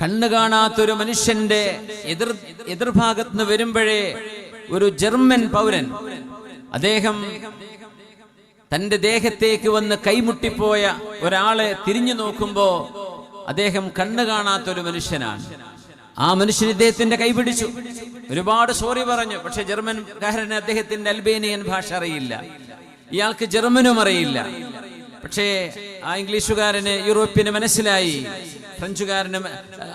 കണ്ണു കാണാത്തൊരു മനുഷ്യന്റെ എതിർഭാഗത്ത് നിന്ന് വരുമ്പോഴേ ഒരു ജർമ്മൻ പൗരൻ അദ്ദേഹം തന്റെ ദേഹത്തേക്ക് വന്ന് കൈമുട്ടിപ്പോയ ഒരാളെ തിരിഞ്ഞു നോക്കുമ്പോ അദ്ദേഹം കണ്ണു കാണാത്തൊരു മനുഷ്യനാണ്. ആ മനുഷ്യൻ ഇദ്ദേഹത്തിന്റെ കൈപിടിച്ചു, ഒരുപാട് സോറി പറഞ്ഞു. പക്ഷെ ജർമ്മൻകാരന് അദ്ദേഹത്തിന്റെ അൽബേനിയൻ ഭാഷ അറിയില്ല, ഇയാൾക്ക് ജർമ്മനും അറിയില്ല. പക്ഷേ ആ ഇംഗ്ലീഷുകാരന് യൂറോപ്യന് മനസ്സിലായി, ഫ്രഞ്ചുകാരന്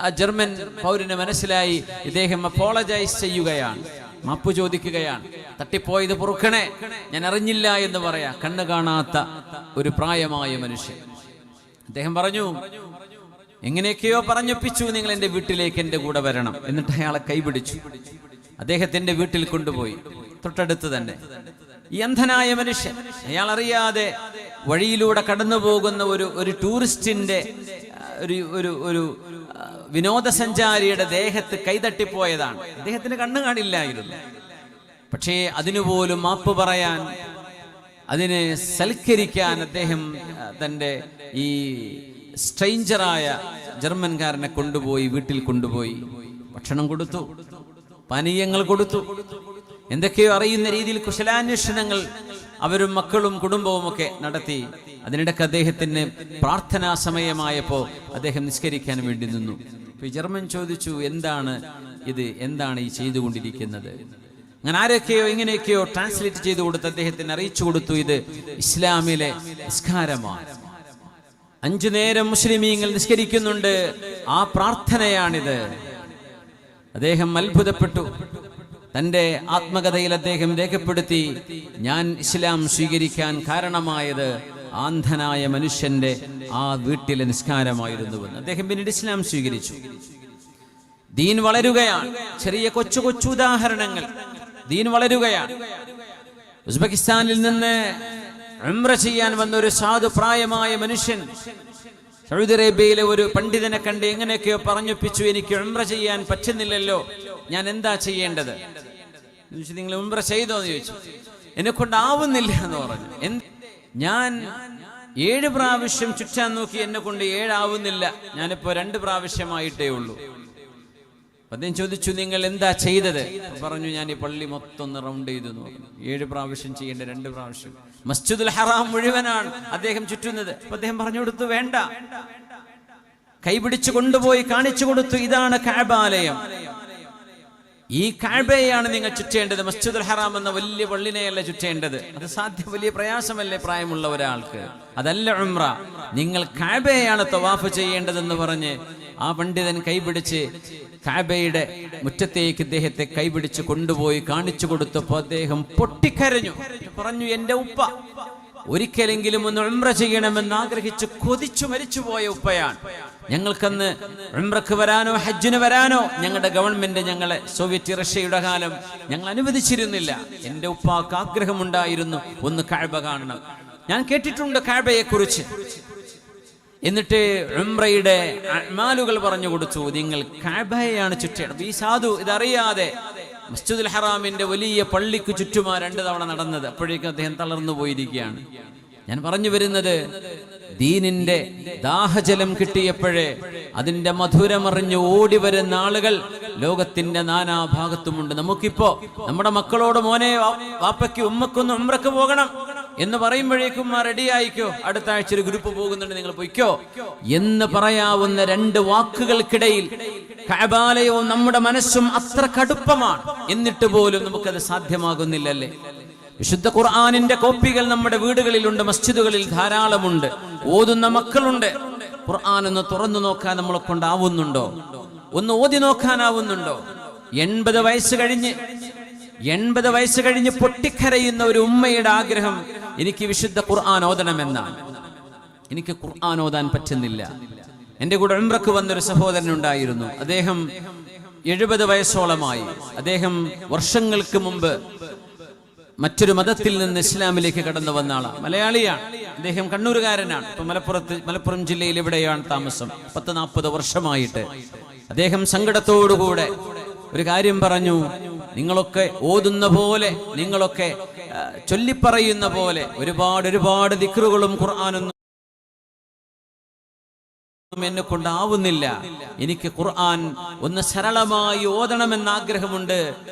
ആ ജർമ്മൻ പൗരന് മനസ്സിലായി. ഇദ്ദേഹം അപ്പോളജൈസ് ചെയ്യുകയാണ്, മാപ്പ് ചോദിക്കുകയാണ്. തട്ടിപ്പോയത് പൊറുക്കണേ, ഞാൻ അറിഞ്ഞില്ല എന്ന് പറയാ. കണ്ണു കാണാത്ത ഒരു പ്രായമായ മനുഷ്യൻ. അദ്ദേഹം പറഞ്ഞു, എങ്ങനെയൊക്കെയോ പറഞ്ഞൊപ്പിച്ചു, നിങ്ങൾ എൻ്റെ വീട്ടിലേക്ക് എൻ്റെ കൂടെ വരണം. എന്നിട്ട് അയാളെ കൈപിടിച്ചു, അദ്ദേഹത്തിന്റെ വീട്ടിൽ കൊണ്ടുപോയി. തൊട്ടടുത്ത് തന്നെ ഈ അന്ധനായ മനുഷ്യൻ, അയാൾ അറിയാതെ വഴിയിലൂടെ കടന്നു പോകുന്ന ഒരു ടൂറിസ്റ്റിന്റെ ഒരു വിനോദസഞ്ചാരിയുടെ ദേഹത്ത് കൈതട്ടിപ്പോയതാണ്. അദ്ദേഹത്തിന് കണ്ണു കാണില്ലായിരുന്നു. പക്ഷേ അതിനുപോലും മാപ്പ് പറയാൻ, അതിനെ സൽക്കരിക്കാൻ അദ്ദേഹം തൻ്റെ ഈ സ്ട്രേഞ്ചറായ ജർമ്മൻകാരനെ കൊണ്ടുപോയി വീട്ടിൽ കൊണ്ടുപോയി ഭക്ഷണം കൊടുത്തു, പാനീയങ്ങൾ കൊടുത്തു, എന്തൊക്കെയോ അറിയുന്ന രീതിയിൽ കുശലാന്വേഷണങ്ങൾ അവരും മക്കളും കുടുംബവും ഒക്കെ നടത്തി. അതിനിടയ്ക്ക് അദ്ദേഹത്തിന് പ്രാർത്ഥനാ സമയമായപ്പോൾ അദ്ദേഹം നിസ്കരിക്കാൻ വേണ്ടി നിന്നു. ഈ ജർമ്മൻ ചോദിച്ചു, എന്താണ് ഇത്, എന്താണ് ഈ ചെയ്തുകൊണ്ടിരിക്കുന്നത്? അങ്ങനെ ആരൊക്കെയോ ഇങ്ങനെയൊക്കെയോ ട്രാൻസ്ലേറ്റ് ചെയ്തു കൊടുത്ത് അദ്ദേഹത്തിന് അറിയിച്ചു കൊടുത്തു, ഇത് ഇസ്ലാമിലെ നിസ്കാരമാണ്. 5 നേരം മുസ്ലിമീങ്ങൾ നിസ്കരിക്കുന്നുണ്ട്, ആ പ്രാർത്ഥനയാണിത്. അദ്ദേഹം അത്ഭുതപ്പെട്ടു. തൻ്റെ ആത്മകഥയിൽ അദ്ദേഹം രേഖപ്പെടുത്തി, ഞാൻ ഇസ്ലാം സ്വീകരിക്കാൻ കാരണമായത് ആന്ധനായ മനുഷ്യന്റെ ആ വീട്ടിലെ നിസ്കാരമായിരുന്നുവെന്ന്. അദ്ദേഹം പിന്നീട് ഇസ്ലാം സ്വീകരിച്ചു. ദീൻ വളരുകയാണ്. ചെറിയ കൊച്ചു കൊച്ചു ഉദാഹരണങ്ങൾ, ദീൻ വളരുകയാണ്. ഉസ്ബെക്കിസ്ഥാനിൽ നിന്ന് ഉംറ ചെയ്യാൻ വന്ന ഒരു സാധു പ്രായമായ മനുഷ്യൻ സൗദി അറേബ്യയിലെ ഒരു പണ്ഡിതനെ കണ്ട് എങ്ങനെയൊക്കെയോ പറഞ്ഞൊപ്പിച്ചു, എനിക്ക് ഉംറ ചെയ്യാൻ പറ്റുന്നില്ലല്ലോ, ഞാൻ എന്താ ചെയ്യേണ്ടത്? നിങ്ങൾ ഉംറ ചെയ്തോ എന്ന് ചോദിച്ചു. എന്നെ കൊണ്ടാവുന്നില്ല എന്ന് പറഞ്ഞു. ഞാൻ 7 പ്രാവശ്യം ചുറ്റാൻ നോക്കി, എന്നെ കൊണ്ട് 7 ആവുന്നില്ല, ഞാനിപ്പോ 2 പ്രാവശ്യമായിട്ടേ ഉള്ളൂ. അദ്ദേഹം ചോദിച്ചു, നിങ്ങൾ എന്താ ചെയ്തത്? പറഞ്ഞു, ഞാൻ ഈ പള്ളി മൊത്തം ഒന്ന് റൗണ്ട് ചെയ്തു എന്ന് പറഞ്ഞു. 7 പ്രാവശ്യം ചെയ്യേണ്ട 2 പ്രാവശ്യം. മസ്ജിദുൽ ഹറാം മുഴുവനാണ് അദ്ദേഹം ചുറ്റുന്നത്. അപ്പൊ അദ്ദേഹം പറഞ്ഞു കൊടുത്തു, വേണ്ട. കൈപിടിച്ചു കൊണ്ടുപോയി കാണിച്ചു കൊടുത്തു, ഇതാണ് കഅബാലയം, ഈ കഅബയാണ് നിങ്ങൾ ചുറ്റേണ്ടത്, മസ്ജിദുൽ ഹറാം എന്ന വലിയ പള്ളിനെയല്ല ചുറ്റേണ്ടത്. അത് സാധ്യം, വലിയ പ്രയാസമല്ലേ പ്രായമുള്ള ഒരാൾക്ക്? അതല്ല ഉംറ, നിങ്ങൾ കഅബയാണ് തവാഫ് ചെയ്യേണ്ടതെന്ന് പറഞ്ഞ് ആ പണ്ഡിതൻ കൈപിടിച്ച് കഅബയുടെ മുറ്റത്തേക്ക് ഇദ്ദേഹത്തെ കൈപിടിച്ച് കൊണ്ടുപോയി കാണിച്ചു കൊടുത്തപ്പോൾ അദ്ദേഹം പൊട്ടിക്കരഞ്ഞു. പറഞ്ഞു, എൻ്റെ ഉപ്പ ഒരിക്കലെങ്കിലും ഒന്ന് ഉംറ ചെയ്യണമെന്ന് ആഗ്രഹിച്ച് കൊതിച്ചു മരിച്ചുപോയ ഉപ്പയാണ്. ഞങ്ങൾക്കന്ന് ഉംറക്ക് വരാനോ ഹജ്ജിന് വരാനോ ഞങ്ങളുടെ ഗവൺമെന്റ്, ഞങ്ങളെ സോവിയറ്റ് റഷ്യയുടെ കാലം ഞങ്ങൾ അനുവദിച്ചിരുന്നില്ല. എൻ്റെ ഉപ്പാക്ക് ആഗ്രഹമുണ്ടായിരുന്നു ഒന്ന് കഅബ കാണണം. ഞാൻ കേട്ടിട്ടുണ്ട് കഅബയെ കുറിച്ച്. എന്നിട്ട് ഉംറയുടെ അഅ്മാലുകൾ പറഞ്ഞു കൊടുത്തു, നിങ്ങൾ കഅബയാണ് ചുറ്റേണ്ടത്. ഈ സാധു ഇതറിയാതെ മസ്ജിദുൽ ഹറാമിന്റെ വലിയ പള്ളിക്ക് ചുറ്റുമാ 2 തവണ നടന്നത്. അപ്പോഴേക്കും അദ്ദേഹം തളർന്നു പോയിരിക്കുകയാണ്. ഞാൻ പറഞ്ഞു വരുന്നത്, ദീനിന്റെ ദാഹജലം കിട്ടിയപ്പോഴേ അതിന്റെ മധുരമറിഞ്ഞ് ഓടി വരുന്ന ആളുകൾ ലോകത്തിന്റെ നാനാഭാഗത്തുമുണ്ട്. നമുക്കിപ്പോ നമ്മുടെ മക്കളോട്, മോനെ വാപ്പയ്ക്ക് ഉമ്മക്കൊന്ന് ഉംറക്ക് പോകണം എന്ന് പറയുമ്പോഴേക്കും റെഡി ആയിക്കോ, അടുത്ത ആഴ്ച ഒരു ഗ്രൂപ്പ് പോകുന്നുണ്ട്, നിങ്ങൾ പൊയ്ക്കോ എന്ന് പറയാവുന്ന 2 വാക്കുകൾക്കിടയിൽ കഅബാലയവും നമ്മുടെ മനസ്സും അത്ര കടുപ്പമാണ്. എന്നിട്ട് പോലും നമുക്കത് സാധ്യമാകുന്നില്ലല്ലേ? വിശുദ്ധ ഖുർആനിന്റെ കോപ്പികൾ നമ്മുടെ വീടുകളിലുണ്ട്, മസ്ജിദുകളിൽ ധാരാളമുണ്ട്, ഓതുന്ന മക്കളുണ്ട്. ഖുർആൻ ഒന്ന് തുറന്നു നോക്കാൻ നമ്മളെ കൊണ്ടാവുന്നുണ്ടോ? ഒന്ന് ഓതി നോക്കാനാവുന്നുണ്ടോ? 80 വയസ്സ് കഴിഞ്ഞ് പൊട്ടിക്കരയുന്ന ഒരു ഉമ്മയുടെ ആഗ്രഹം, എനിക്ക് വിശുദ്ധ ഖുർആൻ ഓതണമെന്നാണ്. എനിക്ക് ഖുർആൻ ഓതാൻ പറ്റുന്നില്ല. എൻ്റെ കൂടെ ഉംറക്ക് വന്നൊരു സഹോദരനുണ്ടായിരുന്നു. അദ്ദേഹം 70 വയസ്സോളമായി. അദ്ദേഹം വർഷങ്ങൾക്ക് മുമ്പ് മറ്റൊരു മതത്തിൽ നിന്ന് ഇസ്ലാമിലേക്ക് കടന്നു വന്ന ആളാണ്. മലയാളിയാണ്. അദ്ദേഹം കണ്ണൂരുകാരനാണ്. ഇപ്പൊ മലപ്പുറം ജില്ലയിൽ എവിടെയാണ് താമസം. 40 വർഷമായിട്ട്. അദ്ദേഹം സങ്കടത്തോടുകൂടെ ഒരു കാര്യം പറഞ്ഞു, നിങ്ങളൊക്കെ ഓതുന്ന പോലെ, നിങ്ങളൊക്കെ ചൊല്ലിപ്പറയുന്ന പോലെ ഒരുപാട് ദിക്റുകളും ഖുർആനും എന്നെ കൊണ്ടാവുന്നില്ല, എനിക്ക് ഖുർആൻ ഒന്ന് സരളമായി ഓതണമെന്ന് ആഗ്രഹമുണ്ട്,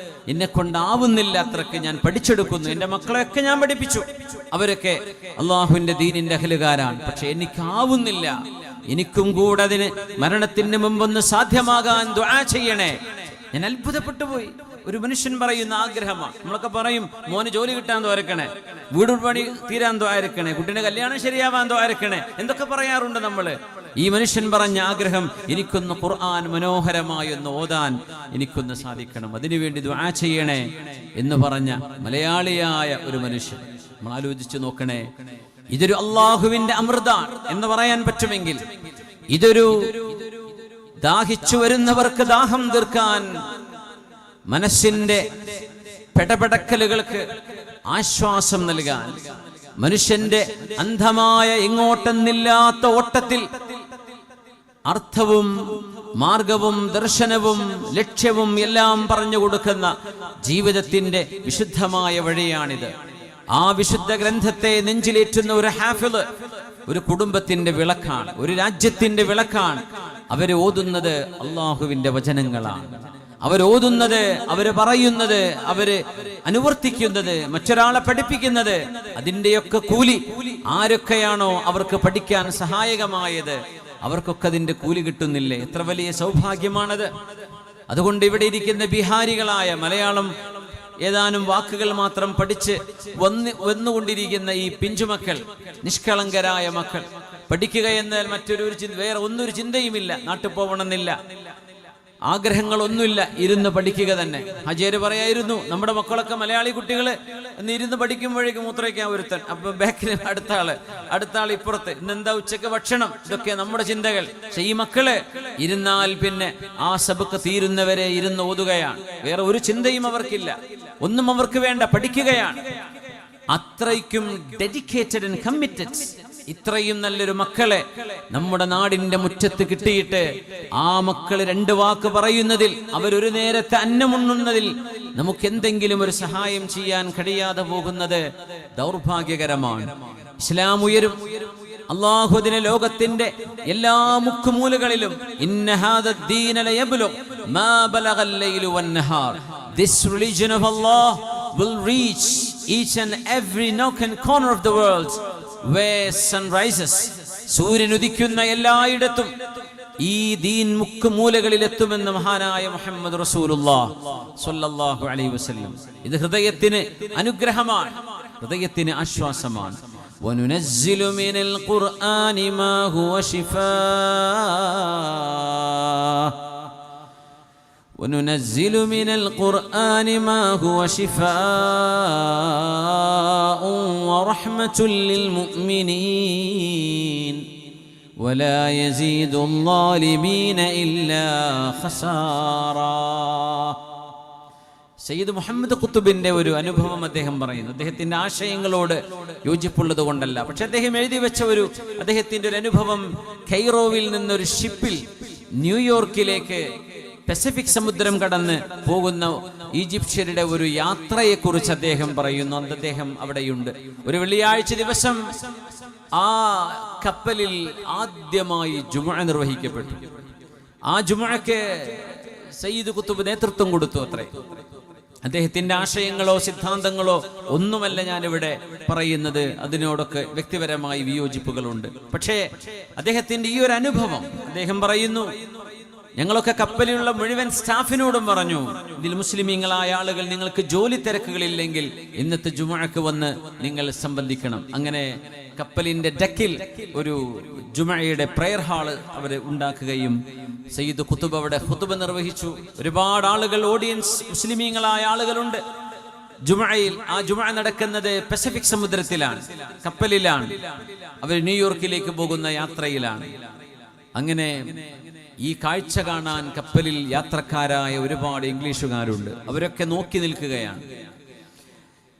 എന്നെ കൊണ്ടാവുന്നില്ല, അത്രയ്ക്ക് ഞാൻ പഠിച്ചെടുക്കുന്നു. എൻ്റെ മക്കളെയൊക്കെ ഞാൻ പഠിപ്പിച്ചു, അവരൊക്കെ അള്ളാഹുവിന്റെ ദീനിന്റെ അഹലുകാരാണ്. പക്ഷെ എനിക്കാവുന്നില്ല, എനിക്കും കൂടെ അതിന് മരണത്തിന് മുമ്പൊന്ന് സാധ്യമാകാൻ ദുആ ചെയ്യണേ. ഞാൻ അത്ഭുതപ്പെട്ടു പോയി. ഒരു മനുഷ്യൻ പറയുന്ന ആഗ്രഹമാണ്. നമ്മളൊക്കെ പറയും, മോന് ജോലി കിട്ടാൻ ദ്വാരക്കണേ, വീട് പണി തീരാൻ ദ്വാരക്കണേ, കുട്ടീന്റെ കല്യാണം ശരിയാവാൻ ദ്വാരക്കണേ, എന്തൊക്കെ പറയാറുണ്ട് നമ്മള്. ഈ മനുഷ്യൻ പറഞ്ഞ ആഗ്രഹം, എനിക്കൊന്ന് ഖുർആൻ മനോഹരമായി ഒന്ന് ഓതാൻ എനിക്കൊന്ന് സാധിക്കണം, അതിനുവേണ്ടി ദുആ ചെയ്യണേ എന്ന് പറഞ്ഞ മലയാളിയായ ഒരു മനുഷ്യൻ. നമ്മൾ ആലോചിച്ചു നോക്കണേ, ഇതൊരു അള്ളാഹുവിന്റെ അമൃതാണ് എന്ന് പറയാൻ പറ്റുമെങ്കിൽ, ഇതൊരു ദാഹിച്ചു വരുന്നവർക്ക് ദാഹം തീർക്കാൻ, മനസ്സിന്റെ പെടപെടക്കലുകൾക്ക് ആശ്വാസം നൽകാൻ, മനുഷ്യന്റെ അന്ധമായ ഇങ്ങോട്ടെന്നില്ലാത്ത ഓട്ടത്തിൽ അർത്ഥവും മാർഗവും ദർശനവും ലക്ഷ്യവും എല്ലാം പറഞ്ഞു കൊടുക്കുന്ന ജീവിതത്തിന്റെ വിശുദ്ധമായ വഴിയാണിത്. ആ വിശുദ്ധ ഗ്രന്ഥത്തെ നെഞ്ചിലേറ്റുന്ന ഒരു ഹാഫിള് ഒരു കുടുംബത്തിന്റെ വിളക്കാണ്, ഒരു രാജ്യത്തിന്റെ വിളക്കാണ്. അവര് ഓതുന്നത് അള്ളാഹുവിന്റെ വചനങ്ങളാണ്. അവരോതുന്നത്, അവര് പറയുന്നത്, അവര് അനുവർത്തിക്കുന്നത്, മറ്റൊരാളെ പഠിപ്പിക്കുന്നത്, അതിന്റെയൊക്കെ കൂലി ആരൊക്കെയാണോ അവർക്ക് പഠിക്കാൻ സഹായകമായത് അവർക്കൊക്കെ അതിന്റെ കൂലി കിട്ടുന്നില്ലേ? എത്ര വലിയ സൗഭാഗ്യമാണത്. അതുകൊണ്ട് ഇവിടെ ഇരിക്കുന്ന ബിഹാരികളായ, മലയാളം ഏതാനും വാക്കുകൾ മാത്രം പഠിച്ച് വന്നുകൊണ്ടിരിക്കുന്ന ഈ പിഞ്ചുമക്കൾ, നിഷ്കളങ്കരായ മക്കൾ, പഠിക്കുക എന്നാൽ വേറെ ഒന്നൊരു ചിന്തയുമില്ല, നാട്ടിൽ പോകണമെന്നില്ല, ആഗ്രഹങ്ങളൊന്നുമില്ല, ഇരുന്ന് പഠിക്കുക തന്നെ. ഹജേര് പറയായിരുന്നു, നമ്മുടെ മക്കളൊക്കെ മലയാളി കുട്ടികള് എന്ന് ഇരുന്ന് പഠിക്കുമ്പോഴേക്കും മൂത്രയ്ക്കാൻ ഒരുത്തൻ, അപ്പൊ ബാക്കിൽ അടുത്ത ആൾ ഇപ്പുറത്ത്, ഇന്നെന്താ ഉച്ചക്ക് ഭക്ഷണം, ഇതൊക്കെ നമ്മുടെ ചിന്തകൾ. പക്ഷെ ഈ മക്കള് ഇരുന്നാൽ പിന്നെ ആ സബക്ക് തീരുന്നവരെ ഇരുന്ന് ഓതുകയാണ്, വേറെ ഒരു ചിന്തയും അവർക്കില്ല, ഒന്നും അവർക്ക് വേണ്ട, പഠിക്കുകയാണ്. അത്രയ്ക്കും ഡെഡിക്കേറ്റഡ് ആൻഡ് കമ്മിറ്റഡ്. ഇത്രയും നല്ലൊരു മക്കളെ നമ്മുടെ നാടിന്റെ മുറ്റത്ത് കിട്ടിയിട്ട് ആ മക്കള് രണ്ട് വാക്ക് പറയുന്നതിൽ, അവരൊരു നേരത്തെ അന്നമുണ്ണുന്നതിൽ നമുക്ക് എന്തെങ്കിലും ഒരു സഹായം ചെയ്യാൻ കഴിയാതെ പോകുന്നത് ദൗർഭാഗ്യകരമാണ്. ഇസ്ലാം ഉയരും. അല്ലാഹു അതിനെ ലോകത്തിന്റെ എല്ലാ മുക്കുമൂലകളിലും, ഇന്ന ഹാദ ദീന ലയബ്ലുഗ് മാ ബലഗൽ ലൈലു വന്നഹാർ, this religion of Allah will reach each and every nook and corner of the world where sun rises. സൂര്യൻ ഉദിക്കുന്ന എല്ലായിടത്തും ഈ ദീൻ മുക്കുമൂലകളിൽ എത്തുമെന്ന് മഹാനായ മുഹമ്മദ് റസൂലുള്ളാഹി സ്വല്ലല്ലാഹു അലൈഹി വസല്ലം. ഇത് ഹൃദയത്തിന് അനുഗ്രഹമാണ്, ഹൃദയത്തിന് ആശ്വാസമാണ്. വനുനസ്സിലു മിനൽ ഖുർആനി മാ ഹുവ ശിഫാ وننزل من القرآن ما هو شفاء ورحمة للمؤمنين ولا يزيد الظالمين إلا خسارا. സയ്യിദ് മുഹമ്മദ് ഖുത്തുബിന്റെ ഒരു അനുഭവം അദ്ദേഹം പറയുന്നു. അദ്ദേഹത്തിന്റെ ആശയങ്ങളോട് യോജിപ്പുള്ളത് കൊണ്ടല്ല, പക്ഷെ അദ്ദേഹം എഴുതി വെച്ച അദ്ദേഹത്തിന്റെ ഒരു അനുഭവം, കൈറോവിൽ നിന്നൊരു ഷിപ്പിൽ ന്യൂയോർക്കിലേക്ക് പസഫിക് സമുദ്രം കടന്ന് പോകുന്ന ഈജിപ്ഷ്യരുടെ ഒരു യാത്രയെക്കുറിച്ച് അദ്ദേഹം പറയുന്നു. അന്ന് അദ്ദേഹം അവിടെയുണ്ട്. ഒരു വെള്ളിയാഴ്ച ദിവസം ആ കപ്പലിൽ ആദ്യമായി ജുമുഅ നിർവഹിക്കപ്പെട്ടു. ആ ജുമുഅക്ക് സയ്യിദ് ഖുത്തുബ് നേതൃത്വം കൊടുത്തു അത്രേ. അദ്ദേഹത്തിന്റെ ആശയങ്ങളോ സിദ്ധാന്തങ്ങളോ ഒന്നുമല്ല ഞാനിവിടെ പറയുന്നത്, അതിനോടൊക്കെ വ്യക്തിപരമായി വിയോജിപ്പുകളുണ്ട്. പക്ഷേ അദ്ദേഹത്തിന്റെ ഈ ഒരു അനുഭവം അദ്ദേഹം പറയുന്നു, ഞങ്ങളൊക്കെ കപ്പലിലുള്ള മുഴുവൻ സ്റ്റാഫിനോടും പറഞ്ഞു, ഇതിൽ മുസ്ലിമീങ്ങളായ ആളുകൾ നിങ്ങൾക്ക് ജോലി തിരക്കുകളില്ലെങ്കിൽ ഇന്നത്തെ ജുമുഅക്ക് വന്ന് നിങ്ങൾ സംബന്ധിക്കണം. അങ്ങനെ കപ്പലിന്റെ ഡെക്കിൽ ഒരു ജുമുഅയുടെ പ്രയർ ഹാള് അവർ ഉണ്ടാക്കുകയും സയ്യിദ് ഖുതുബ് അവിടെ ഖുതുബ നിർവഹിച്ചു. ഒരുപാട് ആളുകൾ, ഓഡിയൻസ് മുസ്ലിമീങ്ങളായ ആളുകളുണ്ട് ജുമുഅയിൽ. ആ ജുമുഅ നടക്കുന്നത് പസഫിക് സമുദ്രത്തിലാണ്, കപ്പലിലാണ്. അവർ ന്യൂയോർക്കിലേക്ക് പോകുന്ന യാത്രയിലാണ്. അങ്ങനെ ഈ കാഴ്ച കാണാൻ കപ്പലിൽ യാത്രക്കാരായ ഒരുപാട് ഇംഗ്ലീഷുകാരുണ്ട്. അവരൊക്കെ നോക്കി നിൽക്കുകയാണ്.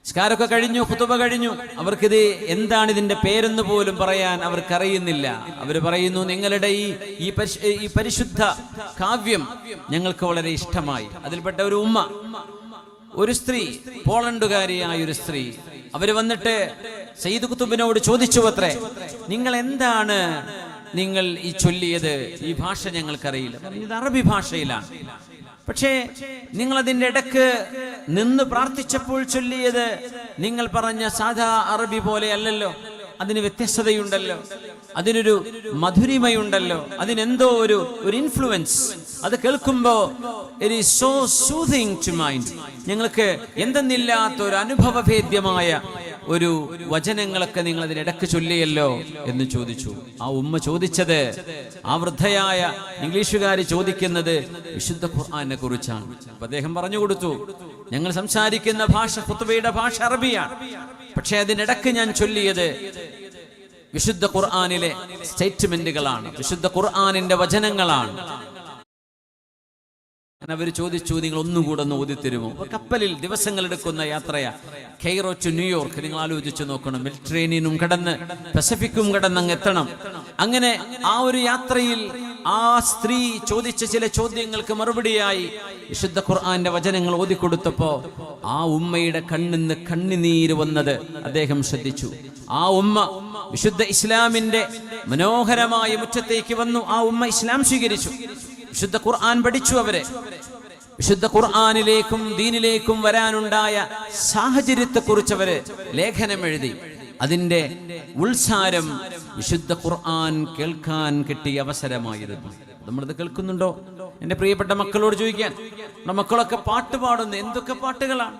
നിസ്കാരമൊക്കെ കഴിഞ്ഞു, ഖുതുബ കഴിഞ്ഞു. അവർക്കിത് എന്താണ് ഇതിന്റെ പേരെന്ന് പോലും പറയാൻ അവർക്കറിയുന്നില്ല. അവർ പറയുന്നു, നിങ്ങളുടെ ഈ പരിശുദ്ധ കാവ്യം ഞങ്ങൾക്ക് വളരെ ഇഷ്ടമായി. അതിൽപ്പെട്ട ഒരു ഉമ്മ, ഒരു സ്ത്രീ, പോളണ്ടുകാരിയായ ഒരു സ്ത്രീ, അവര് വന്നിട്ട് സയ്യിദ് ഖുതുബിനോട് ചോദിച്ചു അത്രേ, നിങ്ങൾ എന്താണ് നിങ്ങൾ ഈ ചൊല്ലിയത്? ഈ ഭാഷ ഞങ്ങൾക്കറിയില്ല. ഇത് അറബി ഭാഷയിലാണ്. പക്ഷേ നിങ്ങൾ അതിൻ്റെ ഇടക്ക് നിന്ന് പ്രാർത്ഥിച്ചപ്പോൾ ചൊല്ലിയത് നിങ്ങൾ പറഞ്ഞ സാധാ അറബി പോലെ അല്ലല്ലോ. അതിന് വ്യത്യസ്തതയുണ്ടല്ലോ, അതിനൊരു മധുരിമയുണ്ടല്ലോ, അതിനെന്തോ ഒരു ഇൻഫ്ലുവൻസ്. അത് കേൾക്കുമ്പോൾ it is so soothing to mind. ഞങ്ങൾക്ക് എന്തെന്നില്ലാത്ത ഒരു അനുഭവഭേദ്യമായ ഒരു വചനങ്ങളൊക്കെ നിങ്ങൾ അതിനിടക്ക് ചൊല്ലിയല്ലോ എന്ന് ചോദിച്ചു. ആ ഉമ്മ ചോദിച്ചത്, ആ വൃദ്ധയായ ഇംഗ്ലീഷുകാരി ചോദിക്കുന്നത് വിശുദ്ധ ഖുർആനെ കുറിച്ചാണ്. അപ്പൊ അദ്ദേഹം പറഞ്ഞു കൊടുത്തു, ഞങ്ങൾ സംസാരിക്കുന്ന ഭാഷ, ഖുത്ബയുടെ ഭാഷ അറബിയാണ്. പക്ഷെ അതിനിടക്ക് ഞാൻ ചൊല്ലിയത് വിശുദ്ധ ഖുർആനിലെ സ്റ്റേറ്റ്മെന്റുകളാണ്, വിശുദ്ധ ഖുർആനിന്റെ വചനങ്ങളാണ്. അവർ ചോദിച്ചു, നിങ്ങൾ ഒന്നുകൂടെ ഒന്ന് ഓതിത്തരുമോ? കപ്പലിൽ ദിവസങ്ങൾ എടുക്കുന്ന യാത്രയാ, കെയ്റോ ടു ന്യൂയോർക്ക്. നിങ്ങൾ ആലോചിച്ച് നോക്കണം, മെഡിറ്ററേനിയനും കടന്ന് പസഫിക്കും കടന്ന് അങ്ങ് എത്തണം. അങ്ങനെ ആ ഒരു യാത്രയിൽ ആ സ്ത്രീ ചോദിച്ച ചില ചോദ്യങ്ങൾക്ക് മറുപടിയായി വിശുദ്ധ ഖുർആന്റെ വചനങ്ങൾ ഓതിക്കൊടുത്തപ്പോ ആ ഉമ്മയുടെ കണ്ണിന്ന് കണ്ണുനീര് വന്നത് അദ്ദേഹം ശ്രദ്ധിച്ചു. ആ ഉമ്മ വിശുദ്ധ ഇസ്ലാമിന്റെ മനോഹരമായ മുറ്റത്തേക്ക് വന്നു. ആ ഉമ്മ ഇസ്ലാം സ്വീകരിച്ചു, വിശുദ്ധ ഖുർആൻ പഠിച്ചു. അവരെ വിശുദ്ധ ഖുർആനിലേക്കും ദീനിലേക്കും വരാനുണ്ടായ സാഹചര്യത്തെക്കുറിച്ച് അവര് ലേഖനം എഴുതി. അതിന്റെ ഉൾസാരം വിശുദ്ധ ഖുർആൻ കേൾക്കാൻ കിട്ടിയ അവസരമായിരുന്നു. നമ്മളിത് കേൾക്കുന്നുണ്ടോ? എന്റെ പ്രിയപ്പെട്ട മക്കളോട് ചോദിക്കാൻ, നമ്മുടെ മക്കളൊക്കെ പാട്ട് പാടുന്നു. എന്തൊക്കെ പാട്ടുകളാണ്!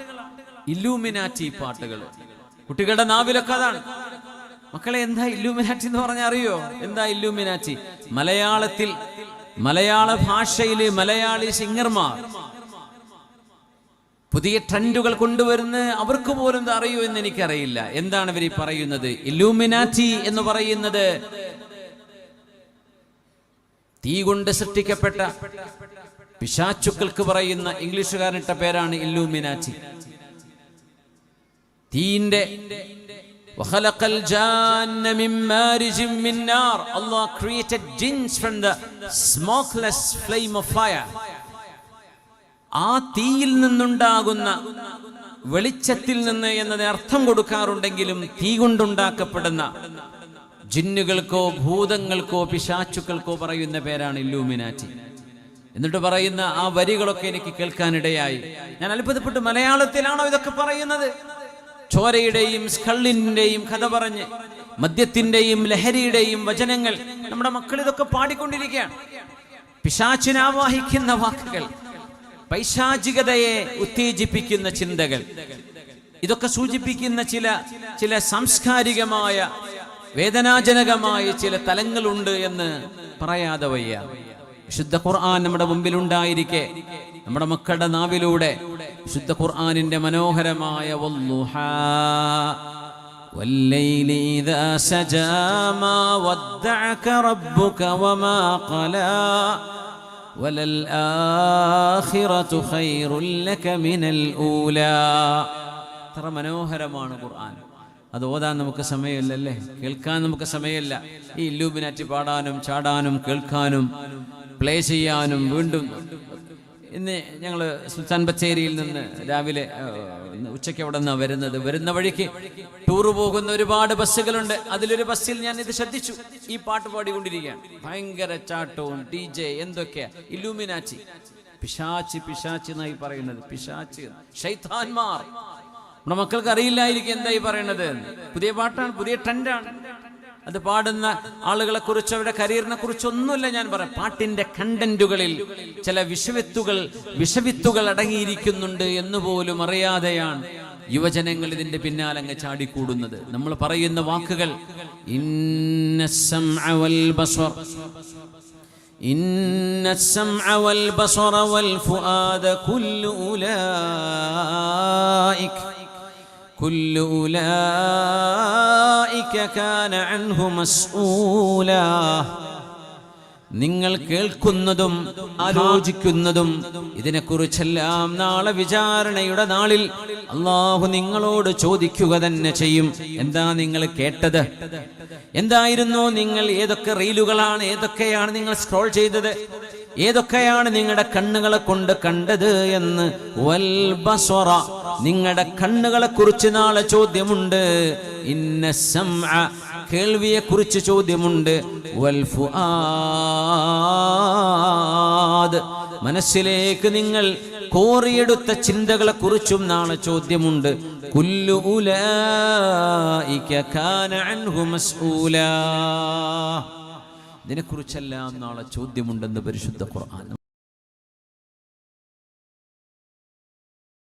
ഇല്ലൂമിനാറ്റി പാട്ടുകൾ. കുട്ടികളുടെ നാവിലൊക്കെ അതാണ്. മക്കളെ, എന്താ ഇല്ലൂമിനാറ്റി എന്ന് പറഞ്ഞാൽ അറിയോ? എന്താ ഇല്ലൂമിനാറ്റി? മലയാളത്തിൽ, മലയാള ഭാഷയില് മലയാളി സിംഗർമാർ പുതിയ ട്രെൻഡുകൾ കൊണ്ടുവരുന്ന അവർക്ക് പോലും അറിയൂ എന്ന് എനിക്കറിയില്ല. എന്താണ് ഇവർ പറയുന്നത്? ഇല്ലൂമിനാറ്റി എന്ന് പറയുന്നത് തീ കൊണ്ട് സൃഷ്ടിക്കപ്പെട്ട പിശാചുക്കൾക്ക് പറയുന്ന ഇംഗ്ലീഷുകാരനിട്ട പേരാണ് Illuminati. തീന്റെ وخلق الجان من مارج من نار. Allah created jinns from the smokeless flame of fire. ആ തീയിൽ നിന്നുണ്ടാകുന്ന വെളിച്ചത്തിൽ നിന്ന് എന്നതിന് അർത്ഥം കൊടുക്കാറുണ്ടെങ്കിലും തീ കൊണ്ടുണ്ടാക്കപ്പെടുന്ന ജിന്നുകൾക്കോ ഭൂതങ്ങൾക്കോ പിശാചുക്കൾക്കോ പറയുന്ന പേരാണ് ഇല്ലൂമിനാറ്റി. എന്നിട്ട് പറയുന്ന ആ വരികളൊക്കെ എനിക്ക് കേൾക്കാനിടയായി. ഞാൻ അത്ഭുതപ്പെട്ടു, മലയാളത്തിലാണോ ഇതൊക്കെ പറയുന്നത്? ചോരയുടെയും സ്കള്ളിന്റെയും കഥ പറഞ്ഞ്, മദ്യത്തിന്റെയും ലഹരിയുടെയും വചനങ്ങൾ നമ്മുടെ മക്കൾ ഇതൊക്കെ പാടിക്കൊണ്ടിരിക്കുകയാണ്. പിശാചിനെ ആവാഹിക്കുന്ന വാക്കുകൾ, പൈശാചികതയെ ഉത്തേജിപ്പിക്കുന്ന ചിന്തകൾ, ഇതൊക്കെ സൂചിപ്പിക്കുന്ന ചില സാംസ്കാരികമായ വേദനാജനകമായ ചില തലങ്ങളുണ്ട് എന്ന് പറയാതെ വയ്യ. വിശുദ്ധ ഖുർആൻ നമ്മുടെ മുമ്പിലുണ്ടായിരിക്കെ നമ്മുടെ മക്കളുടെ നാവിലൂടെ വിശുദ്ധ ഖുർആനിന്റെ മനോഹരമായ വല്ലുഹാ വല്ലൈലി ഇദാ സജാ മാ വദ്ദഅക റബ്ബുക വമാ ഖലാ വലൽ ആഖിറതു ഖൈറുൽ ലക മിനൽ ഊലാ. എത്ര മനോഹരമാണ് ഖുർആൻ. അത് ഓതാൻ നമുക്ക് സമയമില്ലല്ലേ, കേൾക്കാൻ നമുക്ക് സമയമില്ല. ഈ ഇല്ലൂമിനാറ്റി പാടാനും ചാടാനും കേൾക്കാനും പ്ലേ ചെയ്യാനും. വീണ്ടും ഇന്ന് ഞങ്ങൾ സുൽത്താൻ ബത്തേരിയിൽ നിന്ന് രാവിലെ ഉച്ചയ്ക്ക് അവിടെ നിന്നാണ് വരുന്ന വഴിക്ക് ടൂറ് പോകുന്ന ഒരുപാട് ബസ്സുകളുണ്ട്. അതിലൊരു ബസ്സിൽ ഞാൻ ഇത് ശ്രദ്ധിച്ചു, ഈ പാട്ട് പാടിക്കൊണ്ടിരിക്കുകയാണ്. ഭയങ്കര ചാട്ടവും DJ എന്തൊക്കെയാ. ഇല്ലൂമിനാറ്റി, പിശാച്ച് പിശാച്ച് എന്നായി പറയുന്നത്. പിശാച്ച്, ശൈത്താന്മാർ. നമ്മുടെ മക്കൾക്ക് അറിയില്ലായിരിക്കും എന്തായി പറയുന്നത്. പുതിയ പാട്ടാണ്, പുതിയ ട്രെൻഡാണ്. അത് പാടുന്ന ആളുകളെ കുറിച്ച്, അവരുടെ കരിയറിനെ കുറിച്ചൊന്നുമില്ല ഞാൻ പറയാം. പാട്ടിന്റെ കണ്ടന്റുകളിൽ ചില വിഷവിത്തുകൾ അടങ്ങിയിരിക്കുന്നുണ്ട് എന്ന് പോലും അറിയാതെയാണ് യുവജനങ്ങൾ ഇതിന്റെ പിന്നാലങ്ങ് ചാടിക്കൂടുന്നത്. നമ്മൾ പറയുന്ന വാക്കുകൾ ഇന്ന സമഅ വൽ ബസറ വൽ ഫുആദ കുല്ലു ഉലൈക കാന അൻഹു മസ്ഊലാ. നിങ്ങൾ കേൾക്കുന്നതും ആലോചിക്കുന്നതും ഇതിനെക്കുറിച്ചെല്ലാം നാളെ വിചാരണയുടെ നാളിൽ അല്ലാഹു നിങ്ങളോട് ചോദിക്കുക തന്നെ ചെയ്യും. എന്താ നിങ്ങൾ കേട്ടത്? എന്തായിരുന്നു നിങ്ങൾ? ഏതൊക്കെ റീലുകളാണ്, ഏതൊക്കെയാണ് നിങ്ങൾ സ്ക്രോൾ ചെയ്തത്? ഏതൊക്കെയാണ് നിങ്ങളുടെ കണ്ണുകളെ കൊണ്ട് കണ്ടത് എന്ന്. വൽ ബസറ, നിങ്ങളുടെ കണ്ണുകളെ കുറിച്ച് നാളെ ചോദ്യമുണ്ട്. ഇന്ന സമഅ, കേൾവിയെക്കുറിച്ച് ചോദ്യമുണ്ട്. വൽ ഫുആദ്, മനസ്സിലേക്ക് നിങ്ങൾ കോറിയെടുത്ത ചിന്തകളെ കുറിച്ചും നാളെ ചോദ്യമുണ്ട്. കുല്ലു ഉലൈക കാന അൻഹു മസ്ഊലാ, ഇതിനെക്കുറിച്ചെല്ലാം നാളെ ചോദ്യമുണ്ടെന്ന് പരിശുദ്ധ ഖുർആൻ.